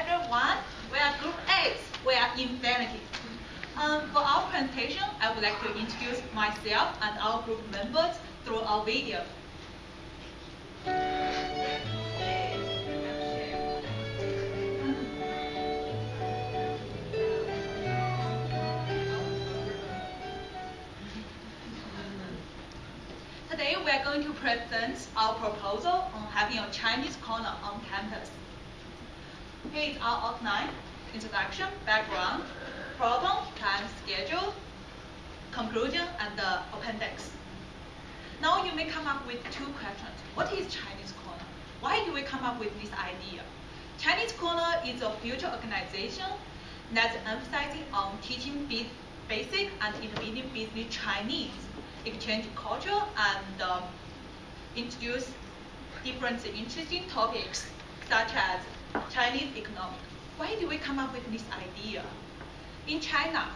everyone. We are Group 8. We are Infinity. For our presentation, I would like to introduce myself and our group members through our video. Today, we are going to present our proposal on having a Chinese corner on campus. Here is our outline: introduction, background, problem, time schedule, conclusion, and the appendix. Now you may come up with two questions. What is Chinese corner? Why do we come up with this idea? Chinese corner is a future organization that's emphasizing on teaching basic and intermediate business Chinese, exchange culture, and introduce different interesting topics such as Chinese economics. Why do we come up with this idea? In China,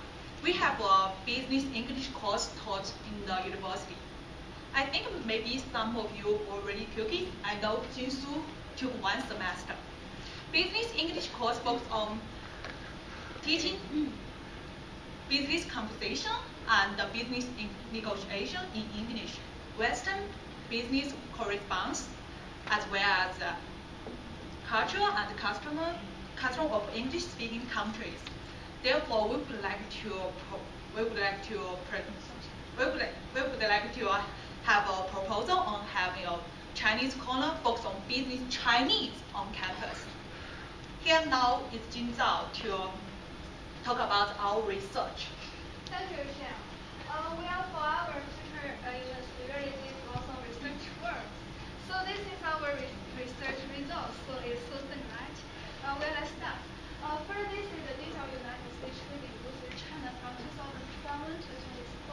we have a business English course taught in the university. I think maybe some of you already took it. I know Jinsu took one semester. Business English course focuses on teaching business conversation and business negotiation in English, Western business correspondence, as well as culture and custom of English-speaking countries. Therefore, we would like to have a proposal on having a Chinese corner focused on business Chinese on campus. Here now is Jin Zhao to talk about our research. Thank you, Xian. We are for our future industry related also research work. So this is our research results. So it's so right. Let's start. First, this is the data of United States trading with China from 2007 to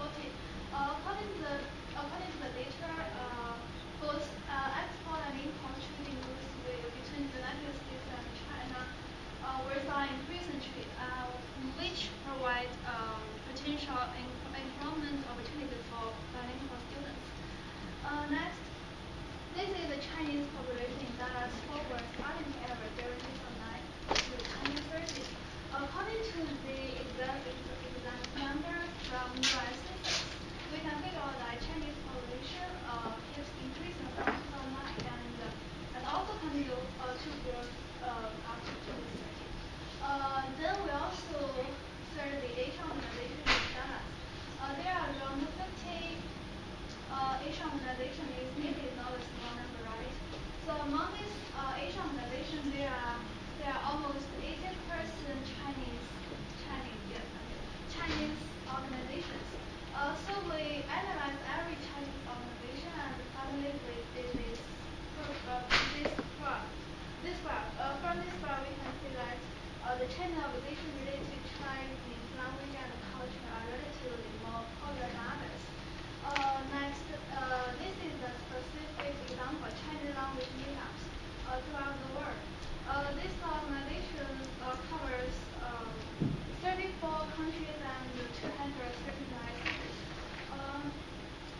2014. According to the data, both export and import trading between the United States and China were an increasing trade, which provide potential employment opportunities for bilingual students. Next, this is the Chinese population in dollars forward starting average during 2009 to 2030. According to the exact number from US Census, we can figure out that Chinese population keeps increasing from 2009 and also continue to grow up to 2030. Then we also search the Asian organization in dollars. There are around 50 Asian organizations is maybe not a small number, right? So among these Asian organizations, there are almost 80% Chinese organizations. So we analyze every Chinese organization and finally we did this graph. From this graph, we can see that the Chinese organization related to Chinese language and culture are relatively more popular than others. Next, this is a specific example of Chinese language meetups throughout the world. This organization covers 34 countries and 239 cities.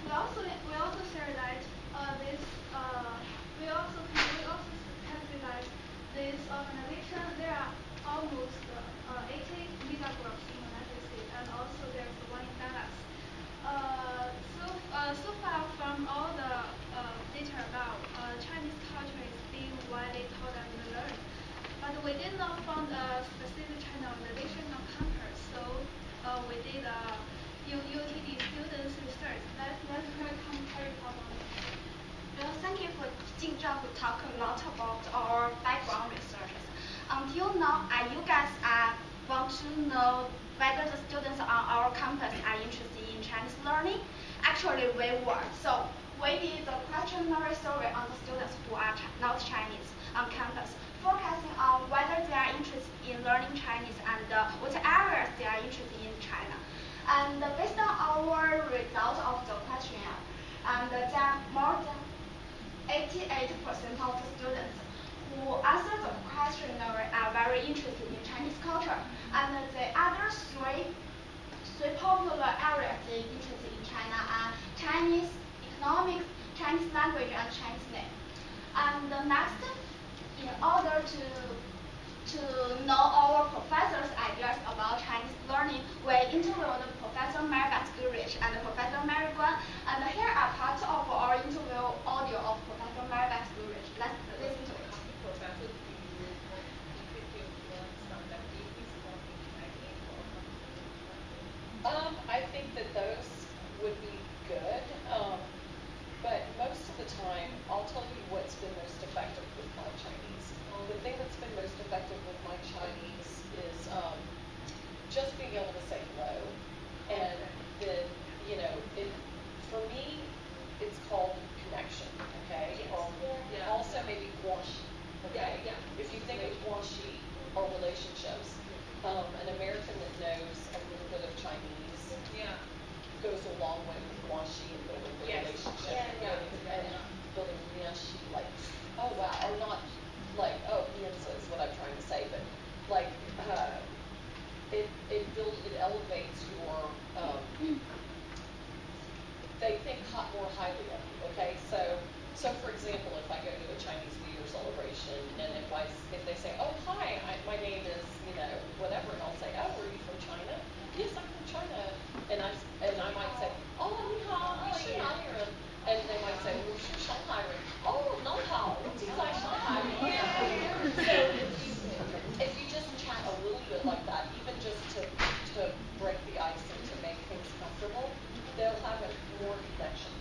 We also share that we also can see that this organization there are almost 80 media groups in the United States, and also there's one in Dallas. So far from all the data about Chinese culture is being widely taught and learned, but we did not find a specific China organization on campus. So we did UTD students research. Let's compare problems. Well, thank you for Jin Zhao who talk a lot about our background research. Until now, you guys want to know whether the students on our campus are interested in Chinese learning. Actually, we were. So we did a questionnaire survey on the students who are not Chinese on campus, focusing on whether they are interested in learning Chinese and what areas they are interested in China. And based on our results of the questionnaire, and there are more than 88% of the students who answer the questionnaire are very interested in Chinese culture, and the other three popular areas they are interested in China are Chinese economics, Chinese language, and Chinese name. And next, in order to So for example, if I go to a Chinese New Year celebration and if they say, oh hi, my name is, whatever, and I'll say, oh, are you from China? Yes, I'm from China. And I might say, oh, 你好, 你是哪里人? And they might say, 我是上海人. Oh, 你好, 我住在上海. So if you just chat a little bit like that, even just to break the ice and to make things comfortable, they'll have a more connection.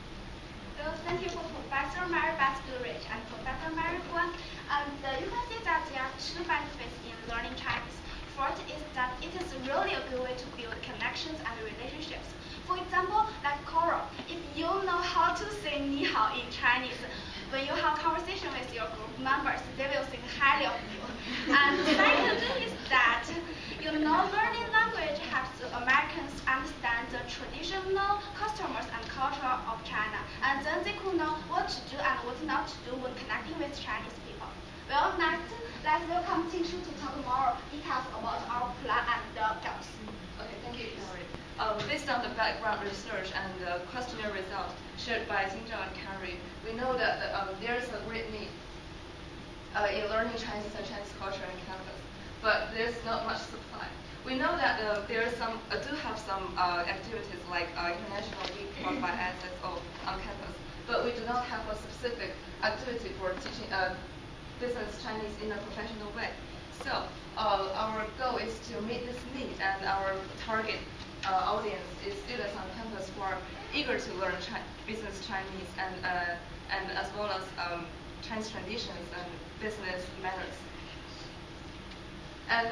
Well, thank you for Professor Mary Beth Goodrich and Professor Mary Guan. And you can see that there are two benefits in learning Chinese. First is that it is really a good way to build connections and relationships. For example, like Coral, if you know how to say 你好 in Chinese, when you have conversation with your group members, they will think highly of you. And second is that, learning language helps Americans understand the traditional customs and culture of China, and then they could know what to do and what not to do when connecting with Chinese people. Well, next, let's welcome Qing Shu to talk more details about our plan and goals. Okay, thank you, Carrie. Based on the background research and the questionnaire results shared by Xinzhao and Carrie, we know that there is a great need in learning Chinese and Chinese culture on campus, but there's not much supply. We know that there are do have some activities like International Week taught by SSO on campus, but we do not have a specific activity for teaching business Chinese in a professional way. So our goal is to meet this need, and our target audience is students on campus who are eager to learn business Chinese and as well as Chinese traditions and business manners. And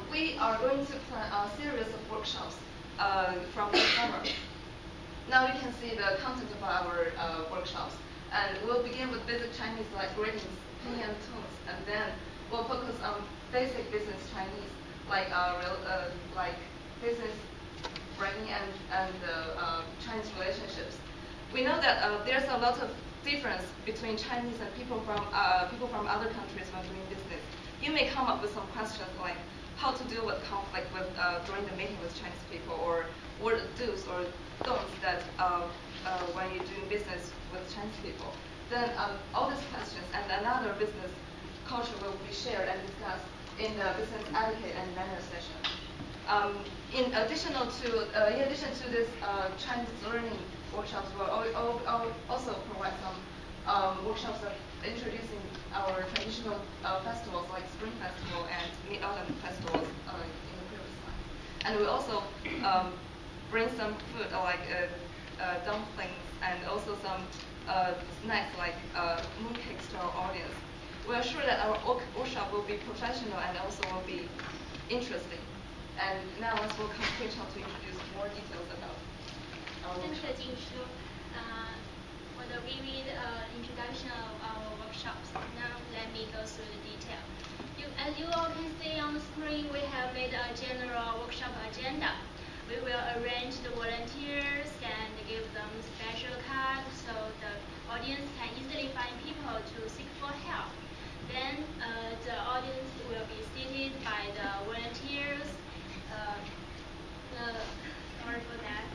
we are going to plan a series of workshops from the summer. Now you can see the content of our workshops. And we'll begin with basic Chinese like greetings, pinyin and tones, and then we'll focus on basic business Chinese like business writing and Chinese relationships. We know that there's a lot of difference between Chinese and people from other countries when doing business. You may come up with some questions like how to deal with conflict during the meeting with Chinese people, or what are the do's or don'ts that when you're doing business with Chinese people. Then all these questions and another business culture will be shared and discussed in the business etiquette and manner session. In addition to this Chinese learning workshops, we'll also provide some workshops of introducing our traditional festivals like Spring Festival and Mid-Autumn festivals in the previous slide. And we also bring some food like dumplings and also some snacks like mooncakes to our audience. We are sure that our workshop will be professional and also will be interesting. And now let's welcome Rachel to introduce more details about our workshop. For the vivid introduction of our workshops, now let me go through the detail. As you all can see on the screen, we have made a general workshop agenda. We will arrange the volunteers and give them special cards so the audience can easily find people to seek for help. Then the audience will be seated by the volunteers. Sorry for that.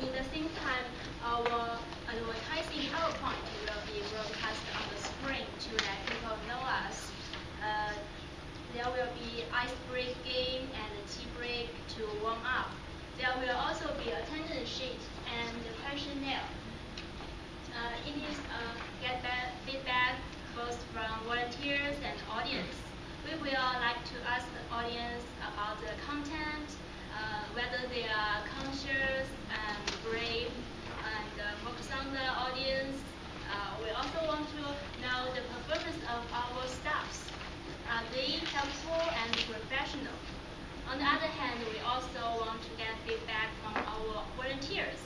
In the same time, our advertising PowerPoint will be broadcast on the screen to let people know us. There will be ice break game and tea break to warm up. There will also be attendance sheet and questionnaire. It is get feedback both from volunteers and audience. We will like to ask the audience about the content, whether they are conscious and brave, and focus on the audience. We also want to know the performance of our staffs. Are they helpful and professional? On the other hand, we also want to get feedback from our volunteers.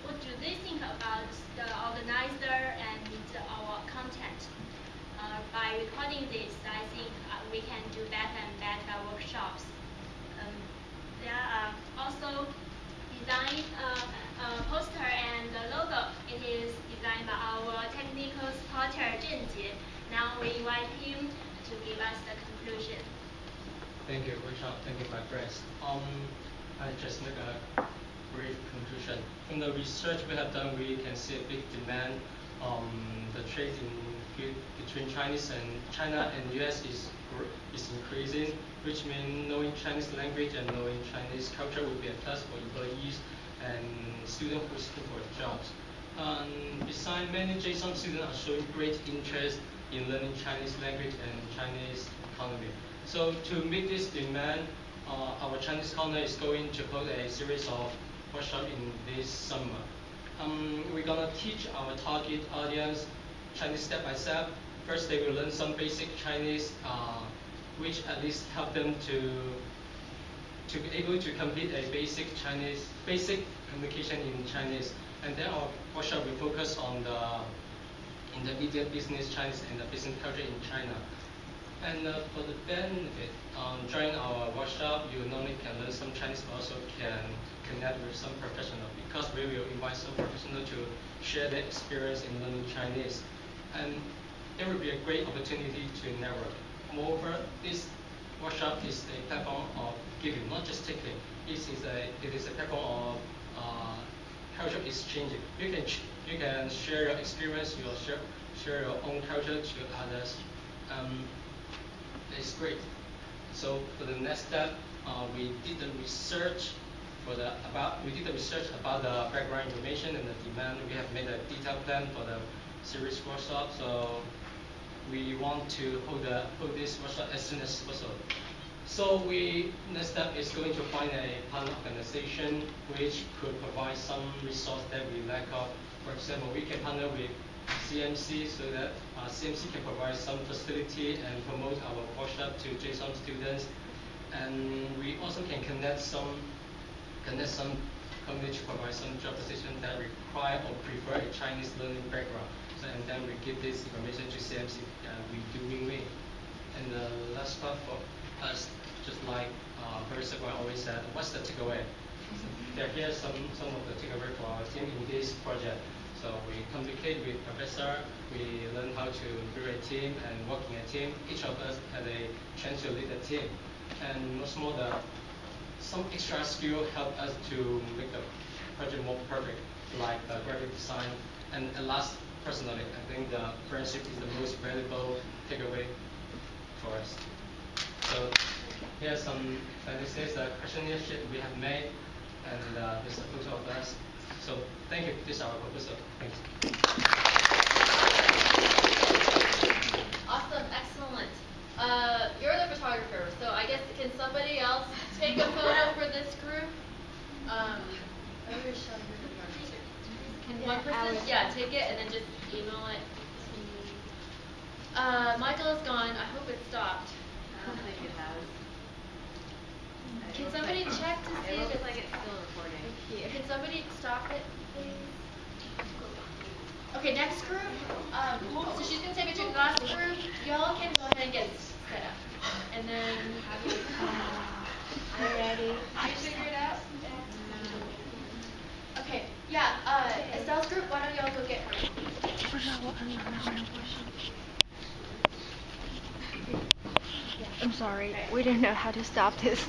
What do they think about the organizer and our content? By recording this, I think we can do better and better workshops. There are also designed poster and logo. It is designed by our technical supporter Zhen Jie. Now we invite him to give us the conclusion. Thank you, Rachel. Thank you, my friends. I just make a brief conclusion. From the research we have done, we can see a big demand the trade between China and US is increasing, which means knowing Chinese language and knowing Chinese culture will be a plus for employees and students who are looking for jobs. Besides, many JSOM students are showing great interest in learning Chinese language and Chinese economy. So to meet this demand, our Chinese corner is going to hold a series of workshops in this summer. We're gonna teach our target audience Chinese step by step. First, they will learn some basic Chinese, which at least help them to be able to complete a basic communication in Chinese. And then our workshop will focus on the intermediate business Chinese and the business culture in China. And for the benefit, during our workshop, you not only can learn some Chinese, but also can connect with some professional, because we will invite some professional to share their experience in learning Chinese. And it will be a great opportunity to network. Moreover, this workshop is a platform of giving, not just taking. It is a platform of culture exchanging. You can share your experience, share your own culture to others. It's great. So for the next step, we did the research about the background information and the demand. We have made a detailed plan for the series workshop. So we want to hold this workshop as soon as possible. So next step is going to find a partner organization which could provide some resource that we lack of. For example, we can partner with CMC so that CMC can provide some facility and promote our workshop to JSOM students. And we also can connect some company to provide some job positions that require or prefer a Chinese learning background. So, and then we give this information to CMC, we do win-win. And the last part for us, just like Professor Guan always said, what's the takeaway? Here's some of the takeaway for our team in this project. So we communicate with Professor, we learn how to build a team and work in a team. Each of us had a chance to lead a team. And what's more, some extra skill help us to make the project more perfect, like graphic design. And at last, personally, I think the friendship is the most valuable takeaway for us. So here's some analysis, the questionnaire sheet we have made, and there's a photo of us. So thank you. This is our proposal. Thanks. Awesome, excellent. You're the photographer, so I guess can somebody else take a photo for this group? Can one person, take it and then just email it to me. Michael is gone. I hope it stopped. I don't think it has. Can somebody check to see if it's like it's still recording? Can somebody stop it, please? Okay, next group. So she's gonna take a picture of the last group. Y'all can go ahead and get set up. And then are you ready? I figured it out. Okay, Estelle's group, why don't y'all go get her? I'm sorry, we didn't know how to stop this.